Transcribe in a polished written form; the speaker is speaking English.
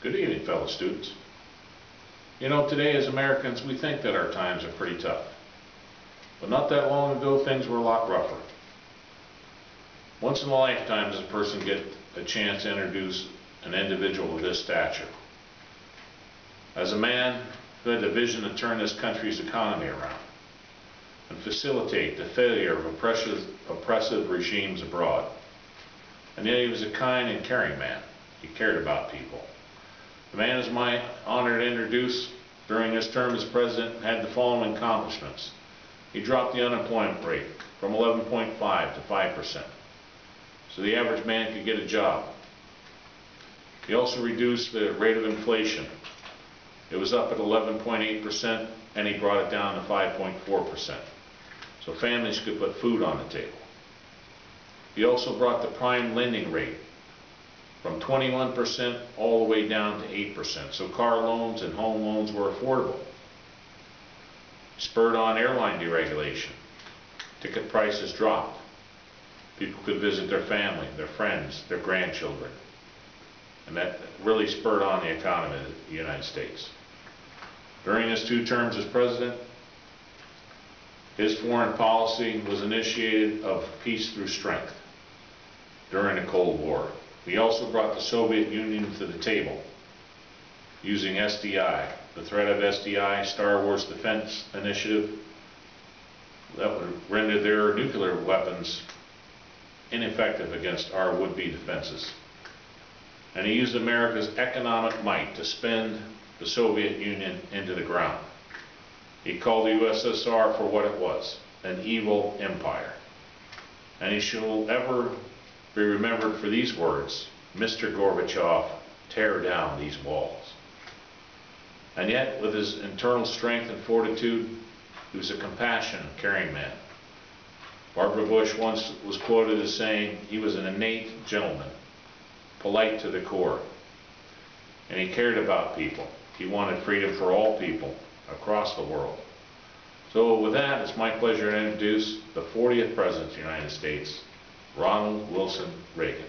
Good evening, fellow students. You know, today as Americans, we think that our times are pretty tough. But not that long ago, things were a lot rougher. Once in a lifetime does a person get a chance to introduce an individual of this stature. As a man who had the vision to turn this country's economy around and facilitate the failure of oppressive regimes abroad. And yet he was a kind and caring man. He cared about people. The man is my honor to introduce during his term as president had the following accomplishments. He dropped the unemployment rate from 11.5 to 5%, so the average man could get a job. He also reduced the rate of inflation. It was up at 11.8%, and he brought it down to 5.4%, so families could put food on the table. He also brought the prime lending rate from 21% all the way down to 8%, so car loans and home loans were affordable. Spurred on airline deregulation. Ticket prices dropped. People could visit their family, their friends, their grandchildren. And that really spurred on the economy of the United States. During his 2 terms as president, his foreign policy was initiated of peace through strength during the Cold War. He also brought the Soviet Union to the table using SDI, the threat of SDI, Star Wars Defense Initiative, that would render their nuclear weapons ineffective against our would-be defenses. And he used America's economic might to spin the Soviet Union into the ground. He called the USSR for what it was, an evil empire. And he shall ever be remembered for these words, Mr. Gorbachev, tear down these walls. And yet, with his internal strength and fortitude, he was a compassionate, caring man. Barbara Bush once was quoted as saying he was an innate gentleman, polite to the core, and he cared about people. He wanted freedom for all people across the world. So with that, it's my pleasure to introduce the 40th President of the United States, Ronald Wilson Reagan.